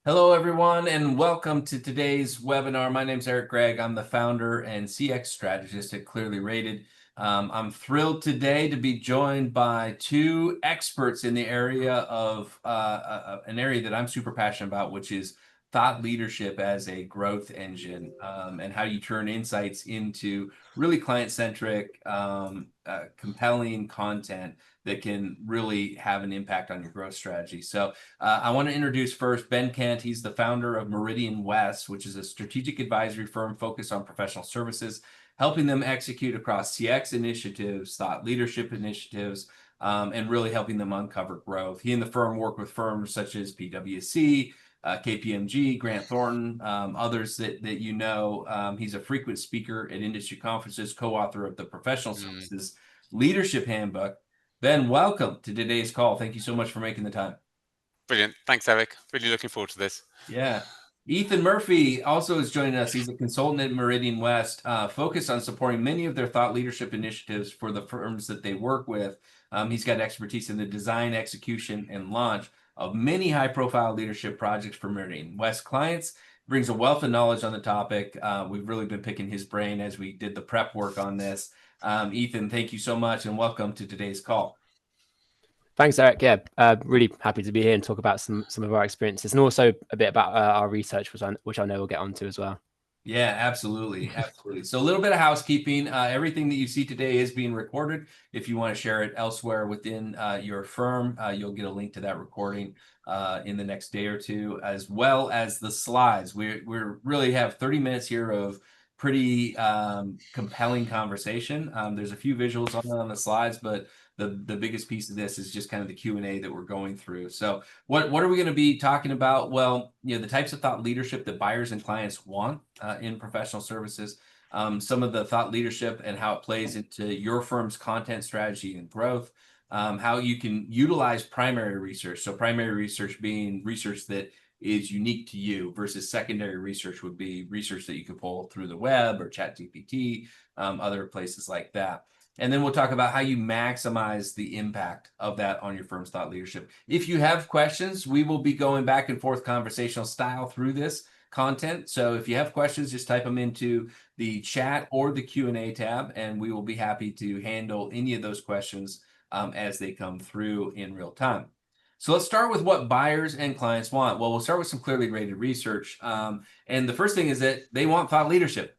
Hello, everyone, and welcome to today's webinar. My name is Eric Gregg. I'm the founder and CX strategist at Clearly Rated. I'm thrilled today to be joined by two experts in the area of an area that I'm super passionate about, which is thought leadership as a growth engine, and how you turn insights into really client-centric, compelling content that can really have an impact on your growth strategy. So I want to introduce first Ben Kent. He's the founder of Meridian West, which is a strategic advisory firm focused on professional services, helping them execute across CX initiatives, thought leadership initiatives, and really helping them uncover growth. He and the firm work with firms such as PwC, KPMG, Grant Thornton, others that you know. He's a frequent speaker at industry conferences, co-author of the Professional Mm, Services Leadership Handbook. Ben, welcome to today's call. Thank you so much for making the time. Brilliant. Thanks, Eric. Really looking forward to this. Yeah. Ethan Murphy also is joining us. He's a consultant at Meridian West, focused on supporting many of their thought leadership initiatives for the firms that they work with. He's got expertise in the design, execution, and launch of many high-profile leadership projects for Meridian West clients. Brings a wealth of knowledge on the topic. We've really been picking his brain as we did the prep work on this. Ethan, thank you so much, and welcome to today's call. Thanks, Eric. Yeah, really happy to be here and talk about some of our experiences and also a bit about our research, which I know we'll get onto as well. Yeah, absolutely. Absolutely. So a little bit of housekeeping. Everything that you see today is being recorded. If you want to share it elsewhere within your firm, you'll get a link to that recording in the next day or two, as well as the slides. We really have 30 minutes here of pretty compelling conversation. There's a few visuals on the slides, but the biggest piece of this is just kind of the Q&A that we're going through. So what are we going to be talking about? Well, the types of thought leadership that buyers and clients want in professional services, some of the thought leadership and how it plays into your firm's content strategy and growth, how you can utilize primary research. So primary research being research that is unique to you versus secondary research would be research that you could pull through the web or ChatGPT, other places like that. And then we'll talk about how you maximize the impact of that on your firm's thought leadership. If you have questions, we will be going back and forth conversational style through this content. So if you have questions, just type them into the chat or the Q&A tab, and we will be happy to handle any of those questions as they come through in real time. So let's start with what buyers and clients want. Well, we'll start with some clearly rated research. And the first thing is that they want thought leadership.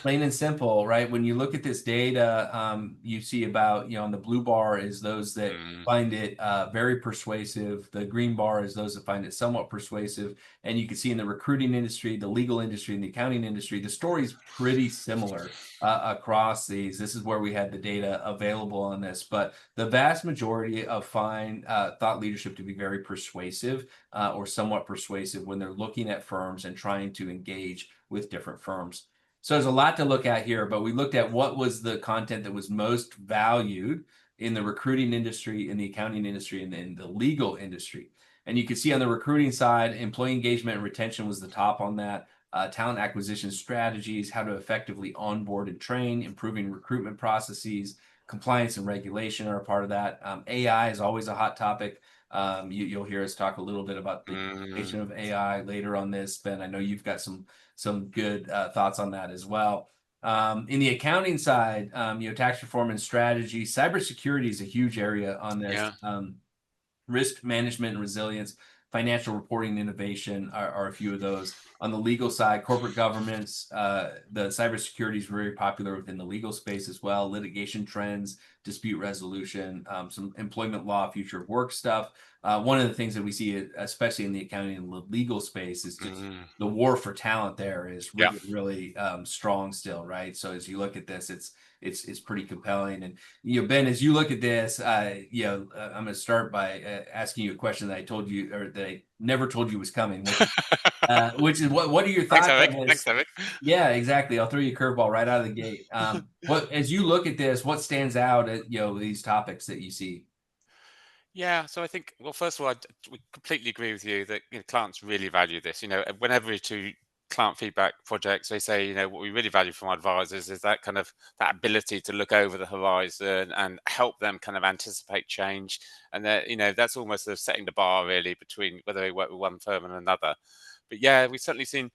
Plain and simple, right? When you look at this data, you see about, on the blue bar is those that find it very persuasive. The green bar is those that find it somewhat persuasive. And you can see in the recruiting industry, the legal industry, and the accounting industry, the story is pretty similar across these. This is where we had the data available on this. But the vast majority of find thought leadership to be very persuasive or somewhat persuasive when they're looking at firms and trying to engage with different firms. So there's a lot to look at here, but we looked at what was the content that was most valued in the recruiting industry, in the accounting industry, and in the legal industry. And you can see on the recruiting side, employee engagement and retention was the top on that. Talent acquisition strategies, how to effectively onboard and train, improving recruitment processes, compliance and regulation are a part of that. AI is always a hot topic. You'll hear us talk a little bit about the application of AI later on this. Ben, I know you've got some good thoughts on that as well. In the accounting side, tax reform and strategy, cybersecurity is a huge area on this. Yeah. Risk management and resilience, financial reporting and innovation are a few of those. On the legal side, corporate governance, the cybersecurity is very popular within the legal space as well. Litigation trends, dispute resolution, some employment law, future of work stuff. One of the things that we see, especially in the accounting and legal space, is just the war for talent there is really, really strong still, right? So as you look at this, it's pretty compelling. And Ben, as you look at this, I'm going to start by asking you a question that I told you, or that I never told you was coming, which is what are your thoughts on this? Thanks, Eric. Yeah, exactly. I'll throw you a curveball right out of the gate. As you look at this, what stands out at these topics that you see? Yeah, so I think, well, first of all, we completely agree with you that clients really value this. Whenever two client feedback projects, they say, what we really value from our advisors is that kind of that ability to look over the horizon and help them kind of anticipate change. And that, that's almost sort of setting the bar really between whether they work with one firm and another. But yeah, we've certainly seen,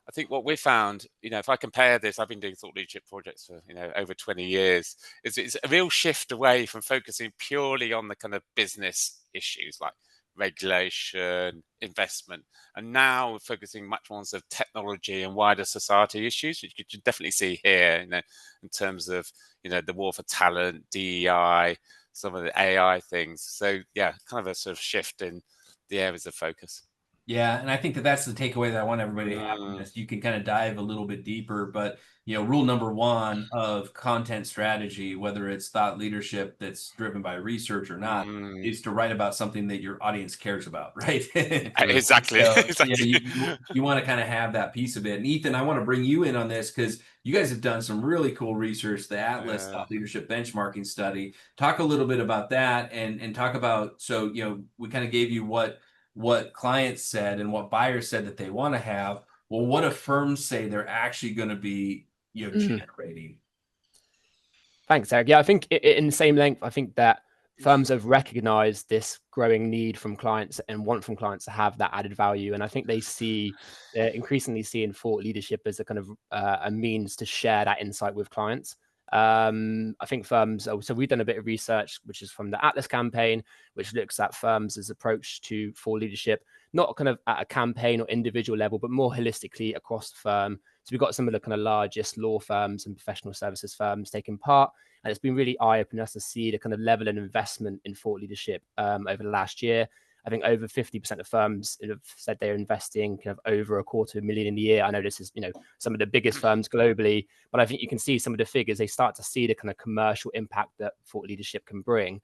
I think what we found, if I compare this, I've been doing thought leadership projects for, over 20 years, is it's a real shift away from focusing purely on the kind of business issues like regulation, investment, and now we're focusing much more on sort of technology and wider society issues, which you can definitely see here, in terms of, the war for talent, DEI, some of the AI things. So yeah, kind of a sort of shift in the areas of focus. Yeah, and I think that that's the takeaway that I want everybody to have from Mm, this. You can kind of dive a little bit deeper, but rule number one of content strategy, whether it's thought leadership that's driven by research or not, mm. is to write about something that your audience cares about, right? Exactly. So Exactly. you want to kind of have that piece of it. And Ethan, I want to bring you in on this because you guys have done some really cool research, the Atlas Yeah. Thought Leadership Benchmarking Study. Talk a little bit about that and talk about, so we kind of gave you what clients said and what buyers said that they want to have. Well, what do firms say they're actually going to be, generating? Thanks, Eric. Yeah, I think in the same length, I think that firms have recognized this growing need from clients and want from clients to have that added value. And I think they're increasingly seeing thought leadership as a kind of a means to share that insight with clients. I think firms, so we've done a bit of research, which is from the Atlas campaign, which looks at firms' approach to thought leadership, not kind of at a campaign or individual level, but more holistically across the firm. So we've got some of the kind of largest law firms and professional services firms taking part. And it's been really eye-opening us to see the kind of level of investment in thought leadership over the last year. I think over 50% of firms have said they're investing kind of over $250,000 in a year. I know this is, some of the biggest firms globally, but I think you can see some of the figures. They start to see the kind of commercial impact that thought leadership can bring.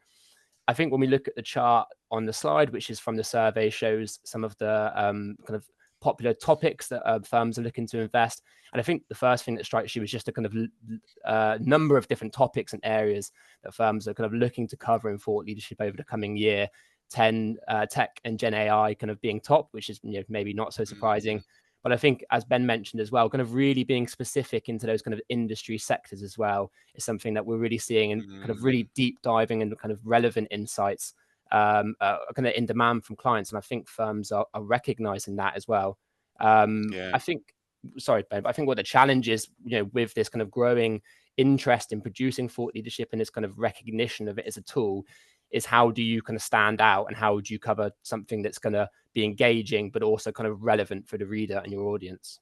I think when we look at the chart on the slide, which is from the survey, shows some of the kind of popular topics that firms are looking to invest. And I think the first thing that strikes you is just a kind of number of different topics and areas that firms are kind of looking to cover in thought leadership over the coming year. 10 tech and Gen AI kind of being top, which is maybe not so surprising. But I think, as Ben mentioned as well, kind of really being specific into those kind of industry sectors as well is something that we're really seeing, and kind of really deep diving and kind of relevant insights kind of in demand from clients. And I think firms are recognizing that as well. Yeah. I think, sorry, Ben, but I think what the challenge is, with this kind of growing interest in producing thought leadership and this kind of recognition of it as a tool, is how do you kind of stand out and how do you cover something that's going to be engaging but also kind of relevant for the reader and your audience?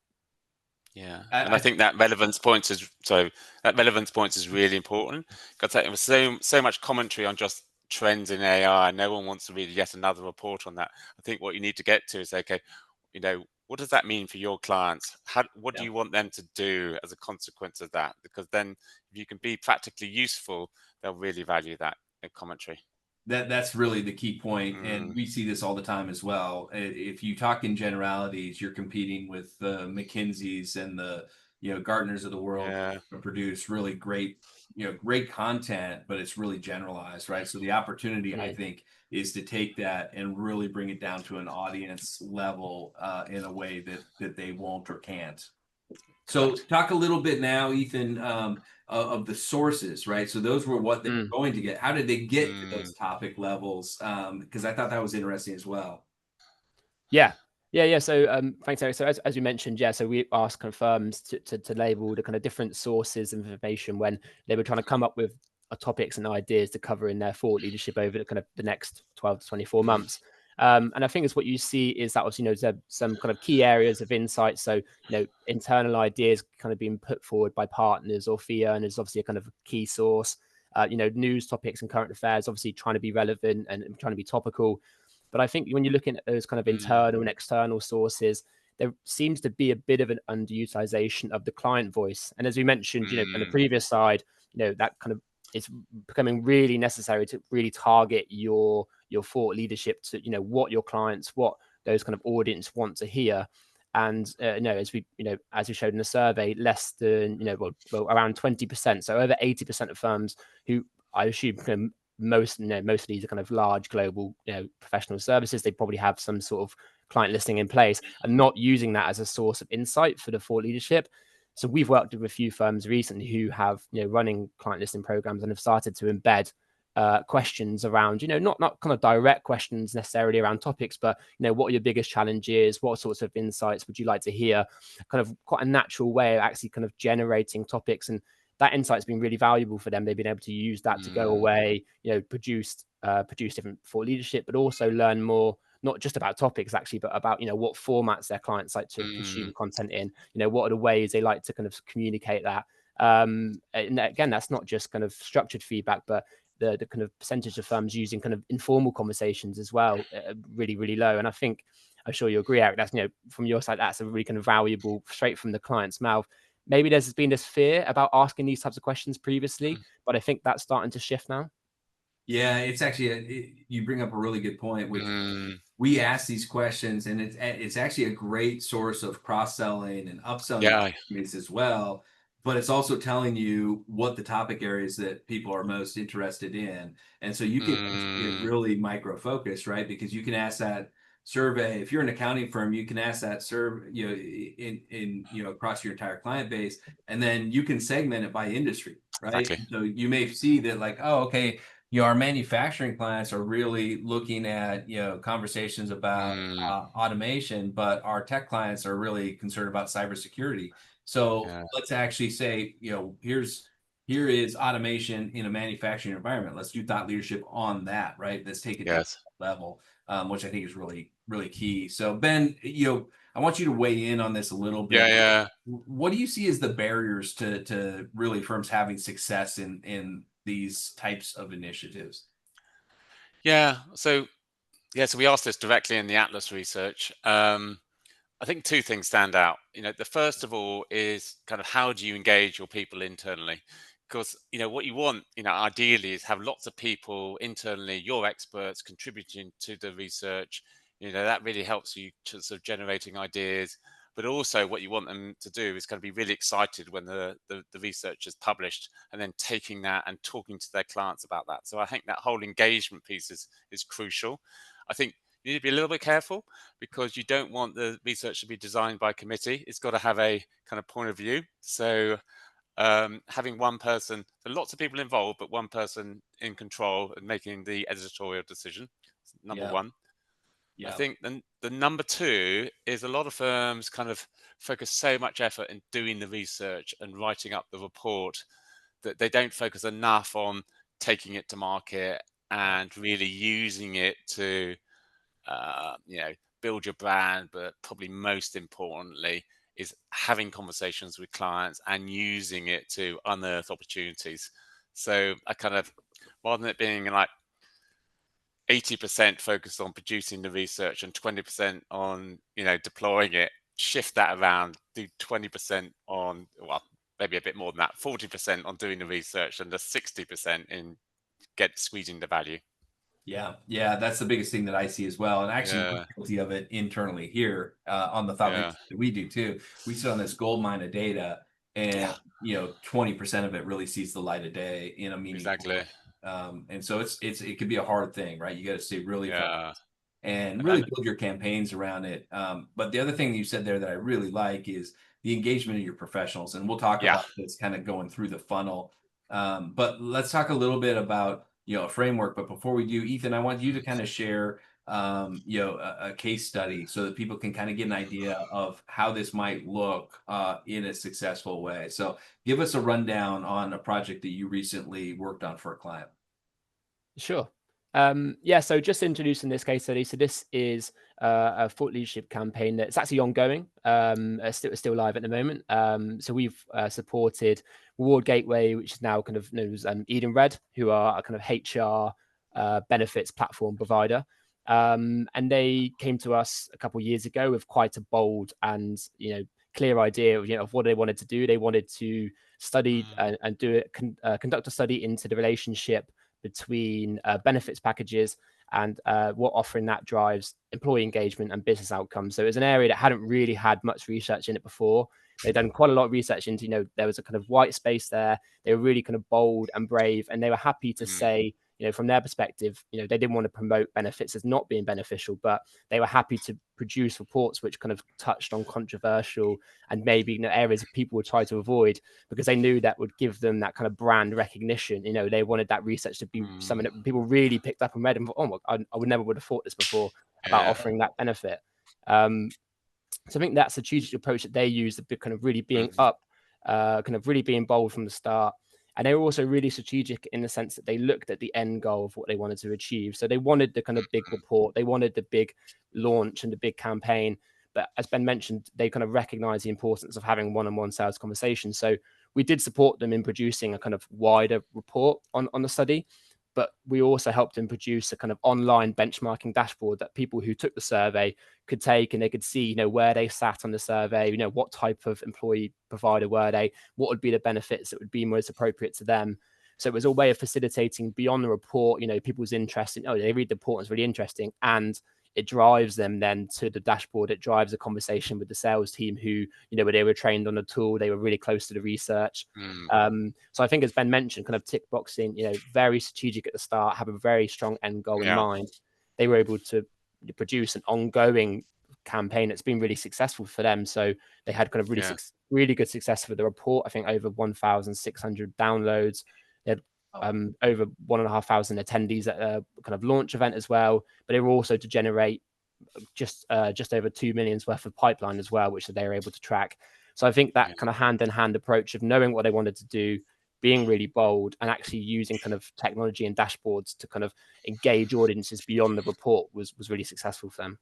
Yeah, and I think that relevance points is really important, because there was so much commentary on just trends in AI. No one wants to read yet another report on that. I think what you need to get to is, okay, what does that mean for your clients? What do you want them to do as a consequence of that? Because then, if you can be practically useful, they'll really value that commentary. That's really the key point, and we see this all the time as well. If you talk in generalities, you're competing with the McKinseys and the Gartners of the world Yeah. to produce really great great content, but it's really generalized, right? So the opportunity, I think, is to take that and really bring it down to an audience level in a way that they won't or can't. So talk a little bit now, Ethan, of the sources, right? So those were what they were going to get. How did they get to those topic levels? Because I thought that was interesting as well. Yeah. So thanks, Eric. So as we mentioned, so we asked kind of firms to label the kind of different sources of information when they were trying to come up with topics and ideas to cover in their thought leadership over the kind of the next 12 to 24 months. And I think it's what you see is that was, there's some kind of key areas of insight. So, internal ideas kind of being put forward by partners or fee earners, obviously a kind of key source. News topics and current affairs, obviously trying to be relevant and trying to be topical. But I think when you're looking at those kind of internal and external sources, there seems to be a bit of an underutilization of the client voice. And as we mentioned, on the previous side, that kind of is becoming really necessary to really target your thought leadership to, what your clients, what those kind of audience want to hear. And as we showed in the survey, less than around 20%, so over 80% of firms who I assume most of these are kind of large global professional services. They probably have some sort of client listening in place and not using that as a source of insight for the thought leadership. So we've worked with a few firms recently who have, running client listening programs and have started to embed questions around, not kind of direct questions necessarily around topics, but, what are your biggest challenges? What sorts of insights would you like to hear? Kind of quite a natural way of actually kind of generating topics. And that insight's been really valuable for them. They've been able to use that to go away, produce different thought leadership, but also learn more, not just about topics actually, but about, what formats their clients like to consume content in, what are the ways they like to kind of communicate that. And again, that's not just kind of structured feedback, but the kind of percentage of firms using kind of informal conversations as well, really, really low. And I think, I'm sure you agree, Eric, that's, from your side, that's a really kind of valuable, straight from the client's mouth. Maybe there's been this fear about asking these types of questions previously, but I think that's starting to shift now. Yeah, it's actually, you bring up a really good point, which we ask these questions, and it's actually a great source of cross-selling and upselling opportunities as well. But it's also telling you what the topic areas that people are most interested in. And so you can get really micro-focused, right? Because you can ask that survey. If you're an accounting firm, you can ask that survey, in across your entire client base, and then you can segment it by industry, right? Exactly. So you may see that, like, oh, okay, our manufacturing clients are really looking at, conversations about automation, but our tech clients are really concerned about cybersecurity. So let's actually say, here is automation in a manufacturing environment. Let's do thought leadership on that, right? Let's take it to that level, which I think is really, really key. So Ben, I want you to weigh in on this a little bit. What do you see as the barriers to really firms having success in these types of initiatives? So we asked this directly in the Atlas research. I think two things stand out. The first of all is kind of, how do you engage your people internally? Because what you want, ideally, is have lots of people internally, your experts, contributing to the research. That really helps you to sort of generating ideas. But also, what you want them to do is kind of be really excited when the research is published, and then taking that and talking to their clients about that. So I think that whole engagement piece is crucial. I think you need to be a little bit careful, because you don't want the research to be designed by committee. It's got to have a kind of point of view. So having one person, there are lots of people involved, but one person in control and making the editorial decision, number one. I think then the number two is, a lot of firms kind of focus so much effort in doing the research and writing up the report that they don't focus enough on taking it to market and really using it to build your brand. But probably most importantly is having conversations with clients and using it to unearth opportunities. So I kind of, rather than it being like 80% focused on producing the research and 20% on deploying it, shift that around, do 20% on, well, maybe a bit more than that, 40% on doing the research, and the 60% in squeezing the value. Yeah, that's the biggest thing that I see as well. And actually, we're guilty of it internally here on the thought leadership that we do too. We sit on this gold mine of data, and 20% of it really sees the light of day in a meaningful way. And so it could be a hard thing, right? You got to stay really focused and really build your campaigns around it. But the other thing you said there that I really like is the engagement of your professionals, and we'll talk about this kind of going through the funnel. But let's talk a little bit about a framework. But before we do, Ethan, I want you to kind of share a case study so that people can kind of get an idea of how this might look in a successful way. So give us a rundown on a project that you recently worked on for a client. Sure. So just introducing this case study. So this is a thought leadership campaign that's actually ongoing. Still live at the moment. So we've supported Reward Gateway, which is now kind of known as Eden Red, who are a kind of HR benefits platform provider. And they came to us a couple of years ago with quite a bold and clear idea of what they wanted to do. They wanted to study and conduct a study into the relationship between benefits packages and what offering that drives employee engagement and business outcomes. So it was an area that hadn't really had much research in it before. They'd done quite a lot of research into, there was a kind of white space there. They were really kind of bold and brave, and they were happy to say, from their perspective, they didn't want to promote benefits as not being beneficial, but they were happy to produce reports which kind of touched on controversial and maybe areas people would try to avoid, because they knew that would give them that kind of brand recognition. They wanted that research to be something that people really picked up and read and thought, oh, I would never would have thought this before about offering that benefit. So I think that's a strategic approach that they use, the kind of really being kind of really being bold from the start. And they were also really strategic in the sense that they looked at the end goal of what they wanted to achieve. So they wanted the kind of big report, they wanted the big launch and the big campaign. But as Ben mentioned, they kind of recognize the importance of having one-on-one sales conversations. So we did support them in producing a kind of wider report on the study, but we also helped them produce a kind of online benchmarking dashboard that people who took the survey could take, and they could see, where they sat on the survey, what type of employee provider were they, what would be the benefits that would be most appropriate to them. So it was a way of facilitating beyond the report, people's interest in, they read the report, it's really interesting, and it drives them then to the dashboard. It drives a conversation with the sales team who, where they were trained on the tool, they were really close to the research. So I think, as Ben mentioned, kind of tick boxing, very strategic at the start, have a very strong end goal in mind. They were able to produce an ongoing campaign that's been really successful for them. So they had kind of really good success with the report. I think over 1,600 downloads. They had over 1,500 attendees at a kind of launch event as well. But they were also to generate just over 2 million's worth of pipeline as well, which they were able to track. So I think that kind of hand-in-hand approach of knowing what they wanted to do, being really bold, and actually using kind of technology and dashboards to kind of engage audiences beyond the report was really successful for them.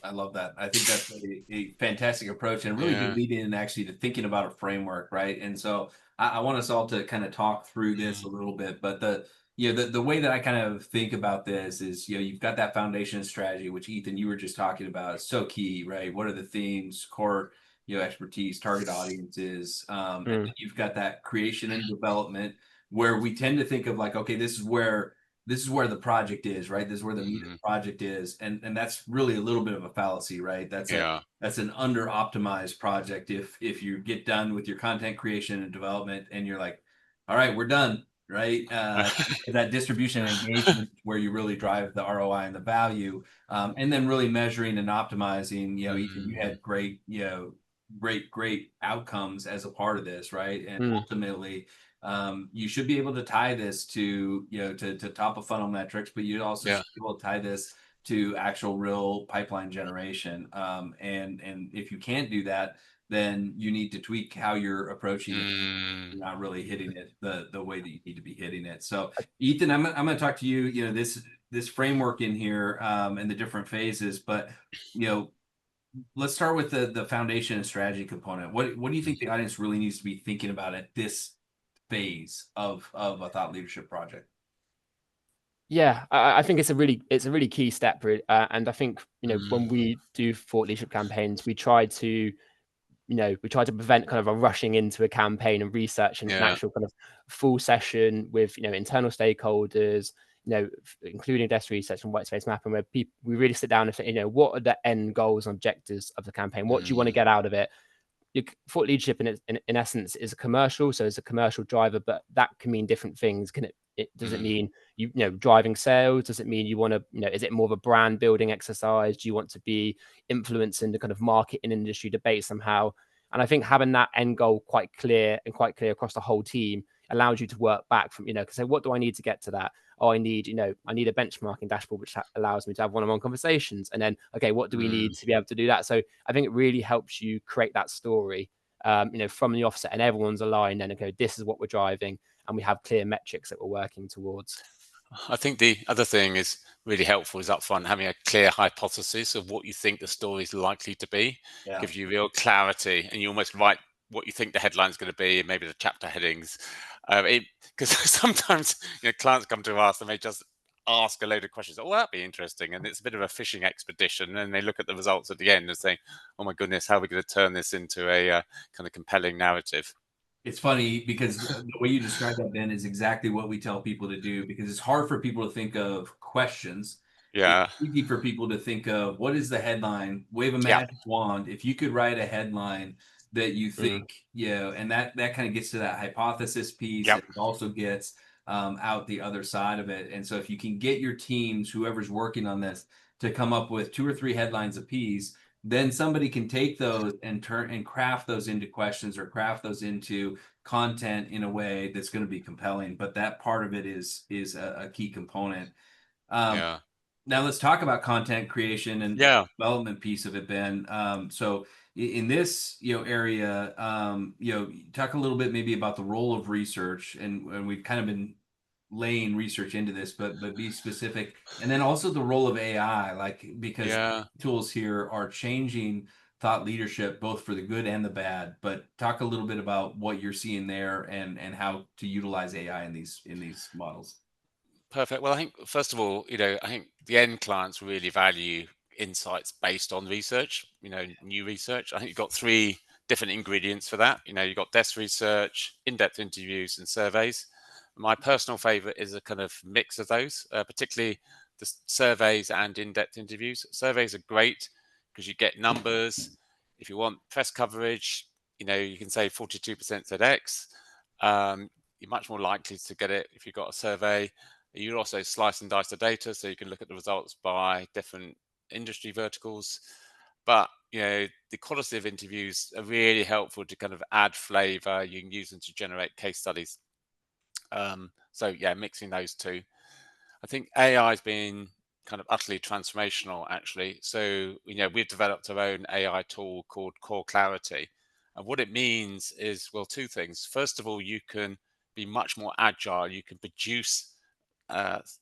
I love that. I think that's a fantastic approach, and really good lead in actually to thinking about a framework, right? And so I want us all to kind of talk through this a little bit, but the way that I kind of think about this is, you've got that foundation strategy, which Ethan, you were just talking about, is so key, right? What are the themes, core, expertise, target audiences, and then you've got that creation and development, where we tend to think of like, okay, this is where the project is, right? This is where the meat of the project is. And that's really a little bit of a fallacy, right? That's an under optimized project. If you get done with your content creation and development and you're like, all right, we're done, right? That distribution and engagement where you really drive the ROI and the value, and then really measuring and optimizing, Ethan, you had great, great outcomes as a part of this, right? And ultimately, you should be able to tie this to, to top of funnel metrics, but you'd also be able to tie this to actual real pipeline generation. And if you can't do that, then you need to tweak how you're approaching it. You're not really hitting it the way that you need to be hitting it. So Ethan, I'm going to talk to you, this framework in here, and the different phases, but, let's start with the foundation and strategy component. What do you think the audience really needs to be thinking about at this phase of a thought leadership project? Yeah, I think it's a really key step, and I think when we do thought leadership campaigns, we try to prevent kind of a rushing into a campaign and research and an actual kind of full session with internal stakeholders, including desk research and white space mapping, where we really sit down and say, what are the end goals and objectives of the campaign? What do you want to get out of it? Thought leadership in essence is a commercial, so it's a commercial driver, but that can mean different things. Does it mean driving sales? Does it mean you want to, is it more of a brand building exercise? Do you want to be influencing the kind of market and industry debate somehow? And I think having that end goal quite clear across the whole team allows you to work back from, say, what do I need to get to that? Oh, I need a benchmarking dashboard, which allows me to have one-on-one conversations. And then, okay, what do we need to be able to do that? So I think it really helps you create that story, from the offset, and everyone's aligned. And okay, this is what we're driving, and we have clear metrics that we're working towards. I think the other thing is really helpful is upfront having a clear hypothesis of what you think the story is likely to be. Gives you real clarity, and you almost write what you think the headline's going to be, and maybe the chapter headings. Because sometimes clients come to us and they just ask a load of questions. Oh, that'd be interesting, and it's a bit of a fishing expedition. And they look at the results at the end and say, "Oh my goodness, how are we going to turn this into a kind of compelling narrative?" It's funny because the way you describe that, Ben, is exactly what we tell people to do, because it's hard for people to think of questions. It's easy for people to think of what is the headline, wave a magic wand. If you could write a headline that you think, and that kind of gets to that hypothesis piece. It also gets out the other side of it. And so if you can get your teams, whoever's working on this, to come up with 2 or 3 headlines apiece, then somebody can take those and turn and craft those into questions or craft those into content in a way that's going to be compelling. But that part of it is a key component. Yeah. Now let's talk about content creation and Yeah. development piece of it, Ben. So in this area, talk a little bit maybe about the role of research, and we've kind of been laying research into this, but be specific, and then also the role of AI, like because Yeah. tools here are changing thought leadership both for the good and the bad. But talk a little bit about what you're seeing there and how to utilize AI in these models. Perfect. Well, I think first of all, I think the end clients really value insights based on research, new research. I think you've got three different ingredients for that. You've got desk research, in-depth interviews, and surveys. My personal favorite is a kind of mix of those, particularly the surveys and in-depth interviews. Surveys are great because you get numbers. If you want press coverage, you can say 42% said X. You're much more likely to get it if you've got a survey. You also slice and dice the data, so you can look at the results by different industry verticals. But the qualitative interviews are really helpful to kind of add flavor. You can use them to generate case studies. So yeah, mixing those two. I think AI has been kind of utterly transformational, actually. So we've developed our own AI tool called Core Clarity, and what it means is, well, two things. First of all, you can be much more agile. You can produce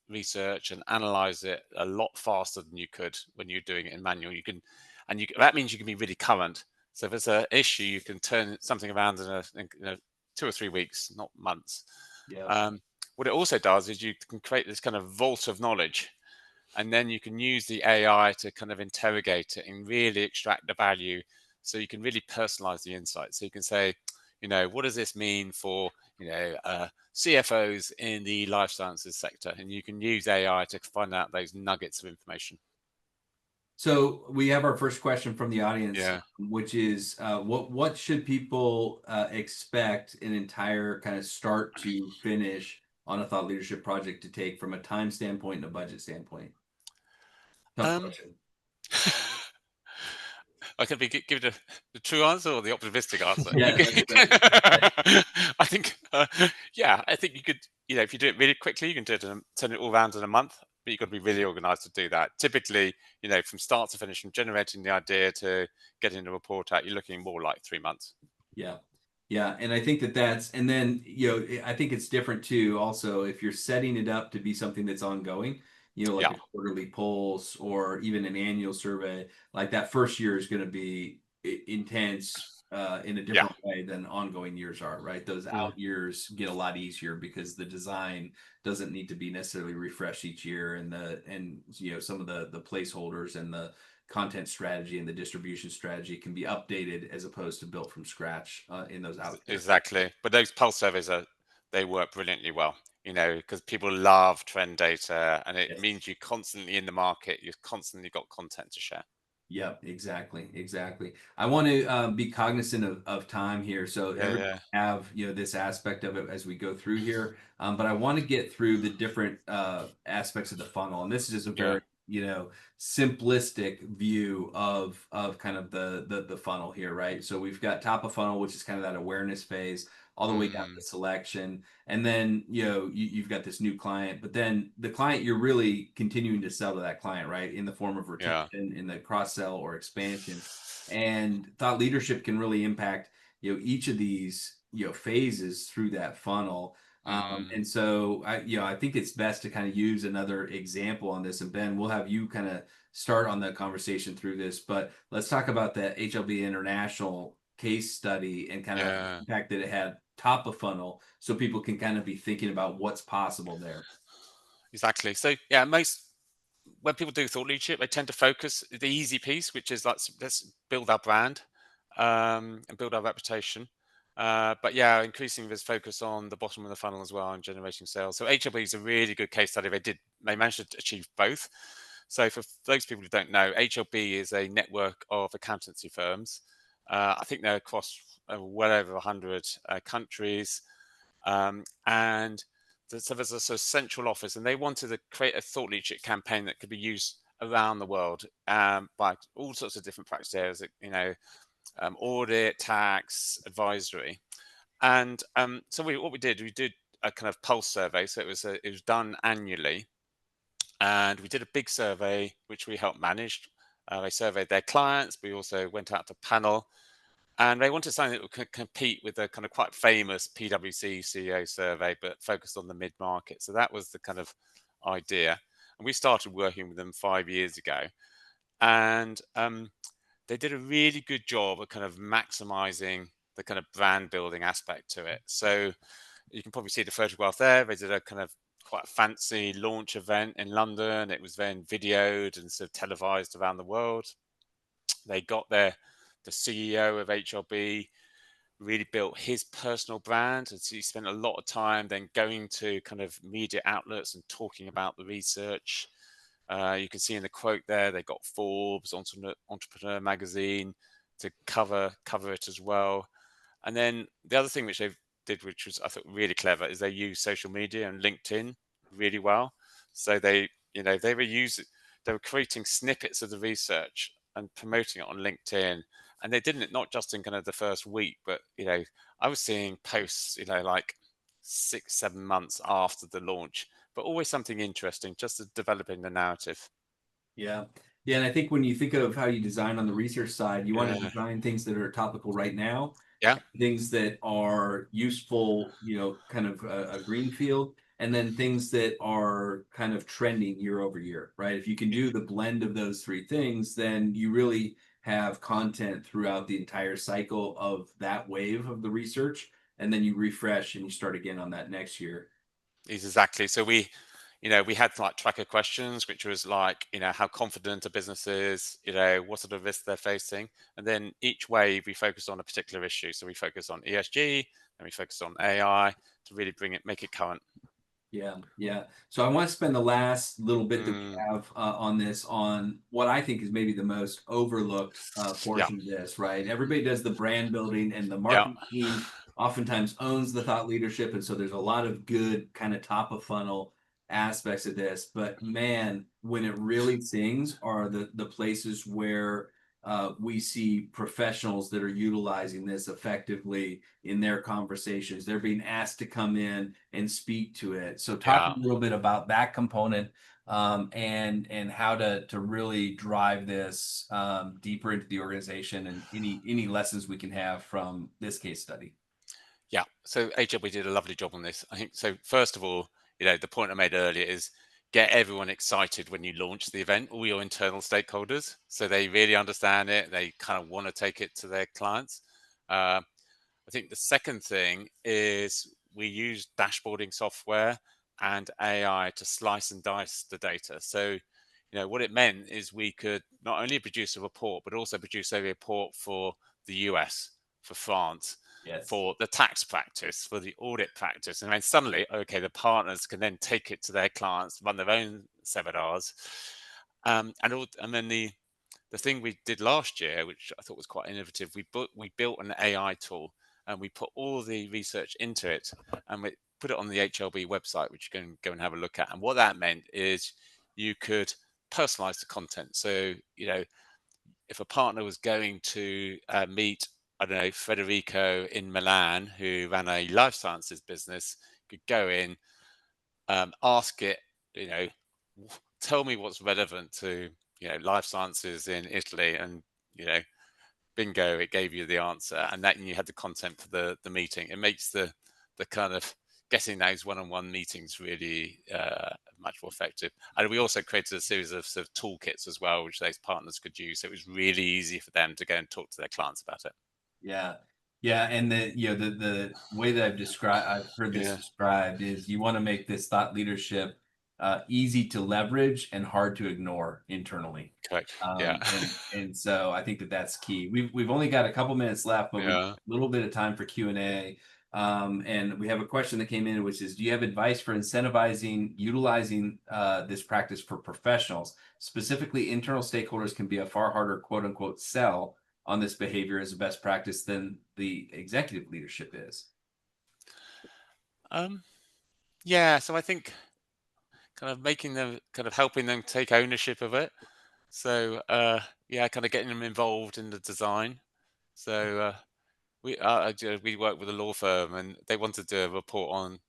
research and analyze it a lot faster than you could when you're doing it in manual. That means you can be really current. So if there's an issue, you can turn something around in 2 or 3 weeks, not months. Yeah. What it also does is you can create this kind of vault of knowledge, and then you can use the AI to kind of interrogate it and really extract the value. So you can really personalize the insights. So you can say, what does this mean for CFOs in the life sciences sector? And you can use AI to find out those nuggets of information. So we have our first question from the audience, Yeah. which is what should people expect an entire kind of start to finish on a thought leadership project to take from a time standpoint and a budget standpoint? Tough question. I can give the true answer or the optimistic answer. Yeah, I think, I think you could, if you do it really quickly, you can turn it all around in a month. But you've got to be really organized to do that. Typically, from start to finish, from generating the idea to getting the report out, you're looking more like 3 months. Yeah. Yeah. And I think and then, I think it's different too. Also, if you're setting it up to be something that's ongoing, like Yeah. a quarterly pulse or even an annual survey, like that first year is going to be intense in a different way than ongoing years are, right? Those out years get a lot easier because the design doesn't need to be necessarily refreshed each year, and some of the placeholders and the content strategy and the distribution strategy can be updated as opposed to built from scratch in those out years. Exactly. But those pulse surveys they work brilliantly well, because people love trend data, and it means you're constantly in the market. You've constantly got content to share. Yep, exactly. I want to be cognizant of time here, so everybody have this aspect of it as we go through here. But I want to get through the different aspects of the funnel, and this is just a very simplistic view of kind of the funnel here, right? So we've got top of funnel, which is kind of that awareness phase, all the way down to selection, and then you've got this new client, but then the client, you're really continuing to sell to that client, right, in the form of retention, in the cross sell or expansion. And thought leadership can really impact each of these phases through that funnel. And so I think it's best to kind of use another example on this. And Ben, we'll have you kind of start on the conversation through this, but let's talk about the HLB International case study and kind of the impact that it had top of funnel, so people can kind of be thinking about what's possible there. Exactly. So when people do thought leadership, they tend to focus the easy piece, which is let's build our brand and build our reputation. But increasingly there's focus on the bottom of the funnel as well and generating sales. So HLB is a really good case study. They managed to achieve both. So for those people who don't know, HLB is a network of accountancy firms. I think they're across well over 100 countries. And So there's a sort of central office, and they wanted to create a thought leadership campaign that could be used around the world by all sorts of different practice areas, audit, tax, advisory. And so what we did a kind of pulse survey. So it was done annually, and we did a big survey which we helped manage. They surveyed their clients. We also went out to panel, and they wanted something that could compete with the kind of quite famous PwC CEO survey, but focused on the mid market. So that was the kind of idea. And we started working with them 5 years ago, and they did a really good job of kind of maximizing the kind of brand building aspect to it. So you can probably see the photograph there. They did a kind of quite fancy launch event in London. It was then videoed and sort of televised around the world. They got the CEO of HLB, really built his personal brand, and so he spent a lot of time then going to kind of media outlets and talking about the research. You can see in the quote there, they got Forbes, Entrepreneur magazine to cover it as well. And then the other thing which they did, which was I thought really clever, is they use social media and LinkedIn really well. So they were creating snippets of the research and promoting it on LinkedIn. And they did it not just in kind of the first week, but I was seeing posts, like 6, 7 months after the launch, but always something interesting, just developing the narrative. Yeah. Yeah. And I think when you think of how you design on the research side, you want to Yeah. design things that are topical right now, Yeah. things that are useful, kind of a green field, and then things that are kind of trending year over year, right? If you can do the blend of those three things, then you really have content throughout the entire cycle of that wave of the research. And then you refresh and you start again on that next year. Exactly. So we had like tracker questions, which was like, how confident a business is, what sort of risks they're facing. And then each wave we focused on a particular issue. So we focused on ESG and we focused on AI to really make it current. Yeah, yeah. So I want to spend the last little bit that we Mm, have on this on what I think is maybe the most overlooked yeah. portion of this, right? Everybody does the brand building, and the Yeah. marketing team oftentimes owns the thought leadership, and so there's a lot of good kind of top of funnel aspects of this. But man, when it really sings are the places where we see professionals that are utilizing this effectively in their conversations. They're being asked to come in and speak to it. So talk a Yeah. little bit about that component, and how to really drive this deeper into the organization, and any lessons we can have from this case study. Yeah. So HW did a lovely job on this. I think so. First of all, the point I made earlier is get everyone excited when you launch the event, all your internal stakeholders, so they really understand it. They kind of want to take it to their clients. Uh, I think the second thing is we use dashboarding software and AI to slice and dice the data. So, what it meant is we could not only produce a report, but also produce a report for the US, for France, Yes. for the tax practice, for the audit practice. And then suddenly, okay, the partners can then take it to their clients, run their own seminars. And then the thing we did last year, which I thought was quite innovative, we built an AI tool, and we put all the research into it, and we put it on the HLB website, which you can go and have a look at. And what that meant is you could personalize the content. So, if a partner was going to meet, I don't know, Federico in Milan, who ran a life sciences business, could go in, ask it, you know, tell me what's relevant to, life sciences in Italy, and, bingo, it gave you the answer, and that you had the content for the meeting. It makes the kind of getting those one-on-one meetings really much more effective. And we also created a series of sort of toolkits as well, which those partners could use. So it was really easy for them to go and talk to their clients about it. Yeah. Yeah. And the way that I've heard this Yeah, described is you want to make this thought leadership easy to leverage and hard to ignore internally. correct. Yeah, And so I think that that's key. We've only got a couple minutes left, but we've yeah. a little bit of time for Q&A. And we have a question that came in, which is, do you have advice for incentivizing, utilizing this practice for professionals? Specifically, internal stakeholders can be a far harder quote unquote sell on this behavior as a best practice than the executive leadership is. Um, Yeah, so I think kind of making them, kind of helping them take ownership of it. So yeah, kind of getting them involved in the design. So we work with a law firm, and they wanted to do a report on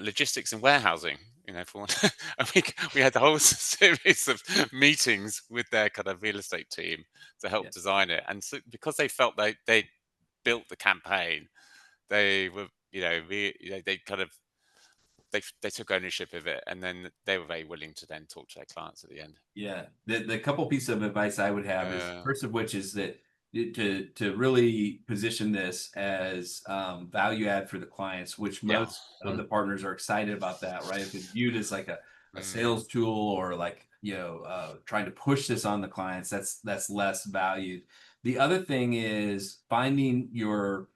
logistics and warehousing. For one, and we had the whole series of meetings with their kind of real estate team to help Yeah. design it. And so, because they felt they built the campaign, they were, they kind of they took ownership of it, and then they were very willing to then talk to their clients at the end. Yeah. The couple pieces of advice I would have is, Uh, first of which is that to really position this as value add for the clients, which yeah. most of the partners are excited about that, right? If it's viewed as like a Mm, sales tool, or like, trying to push this on the clients, that's less valued. The other thing is finding your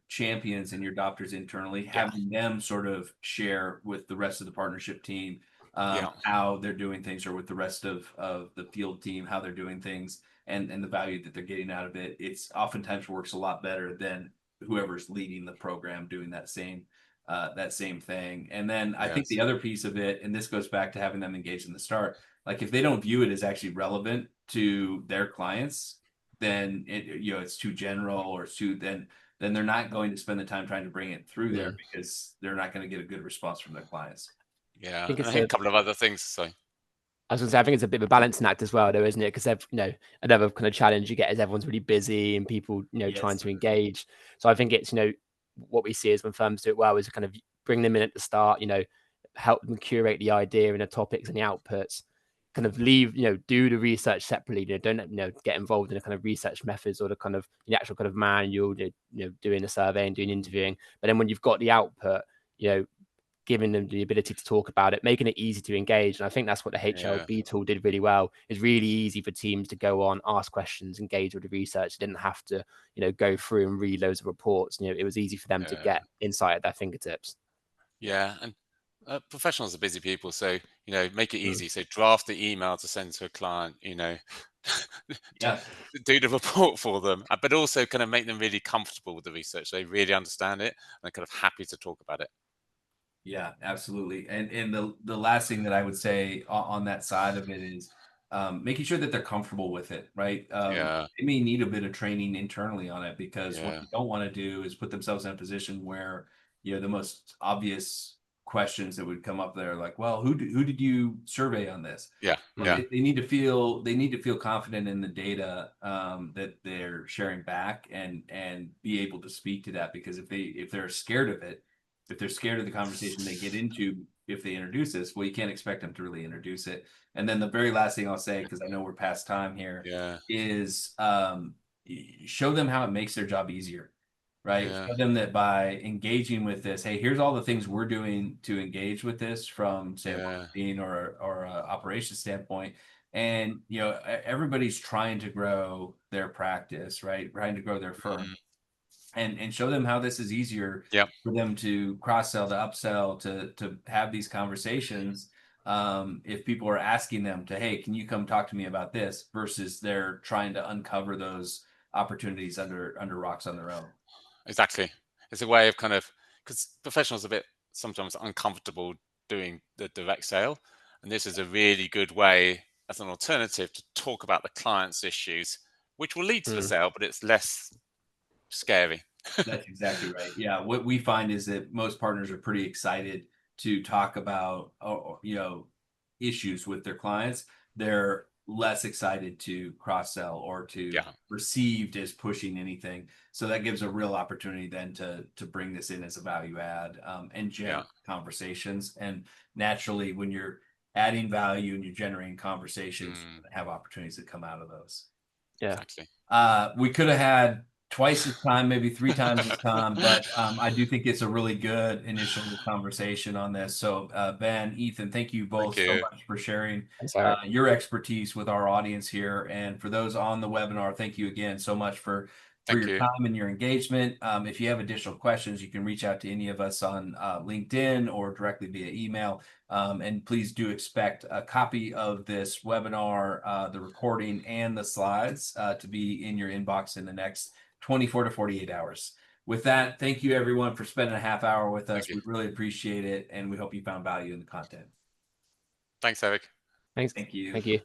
champions and your adopters internally, yeah. having them sort of share with the rest of the partnership team Yeah. how they're doing things, or with the rest of the field team, how they're doing things, and the value that they're getting out of it. It's oftentimes works a lot better than whoever's leading the program doing that same thing. And then I think Yes. the other piece of it, and this goes back to having them engaged in the start, like if they don't view it as actually relevant to their clients, then it's too general, or it's too then they're not going to spend the time trying to bring it through there, Mm. because they're not going to get a good response from their clients. I Yeah. think And I it's think a a couple of other things. So I was gonna say, I think it's a bit of a balancing act as well, though, isn't it? Because another kind of challenge you get is everyone's really busy and people, trying Yes. to engage. So I think it's, what we see is when firms do it well is kind of bring them in at the start, help them curate the idea and the topics and the outputs, kind of leave, do the research separately. Don't, get involved in the kind of research methods or the kind of the actual kind of manual, doing a survey and doing interviewing. But then when you've got the output, you know, giving them the ability to talk about it, making it easy to engage. And I think that's what the yeah. HLB tool did really well. It's really easy for teams to go on, ask questions, engage with the research. They didn't have to, go through and read loads of reports. It was easy for them to Yeah. get insight at their fingertips. Yeah. And professionals are busy people, so make it Mm. easy. So draft the email to send to a client. To Yeah. do the report for them, but also kind of make them really comfortable with the research. So they really understand it and are kind of happy to talk about it. Yeah, absolutely. And the last thing that I would say on that side of it is making sure that they're comfortable with it, right? Yeah. They may need a bit of training internally on it, because what Yeah. they don't want to do is put themselves in a position where, the most obvious questions that would come up there, like, well, who did you survey on this? Yeah. Well, Yeah. they need to feel confident in the data that they're sharing back, and be able to speak to that, because if they're scared of it, if they're scared of the conversation they get into if they introduce this, well, you can't expect them to really introduce it. And then the very last thing I'll say, because I know we're past time here, Yeah. is show them how it makes their job easier, right? Yeah. Show them that by engaging with this, hey, here's all the things we're doing to engage with this from, say, a Yeah. marketing or a operations standpoint. And everybody's trying to grow their practice, right? Trying to grow their firm, Mm, and show them how this is easier yeah. for them to cross sell, to upsell, to have these conversations. If people are asking them to, hey, can you come talk to me about this, versus they're trying to uncover those opportunities under rocks on their own. Exactly. It's a way of kind of, because professionals are a bit sometimes uncomfortable doing the direct sale, and this is a really good way as an alternative to talk about the client's issues, which will lead to the Mm. sale, but it's less scary. That's exactly right. Yeah, what we find is that most partners are pretty excited to talk about, issues with their clients. They're less excited to cross sell, or to Yeah. perceived as pushing anything. So that gives a real opportunity then to bring this in as a value add, and Yeah. generate conversations. And naturally, when you're adding value and you're generating conversations, Mm, have opportunities that come out of those. Yeah. exactly. We could have had twice this time, maybe three times this time, but I do think it's a really good initial conversation on this. So, Ben, Ethan, thank you Thank both so you. much for sharing Thanks, Eric. your expertise with our audience here. And for those on the webinar, thank you again so much for Thank your you. time and your engagement. If you have additional questions, you can reach out to any of us on LinkedIn or directly via email. And please do expect a copy of this webinar, the recording and the slides to be in your inbox in the next 24 to 48 hours. with that, thank you everyone for spending a half hour with us. Thank you. We really appreciate it, and we hope you found value in the content. Thanks, Eric. Thanks. Thank you. Thank you.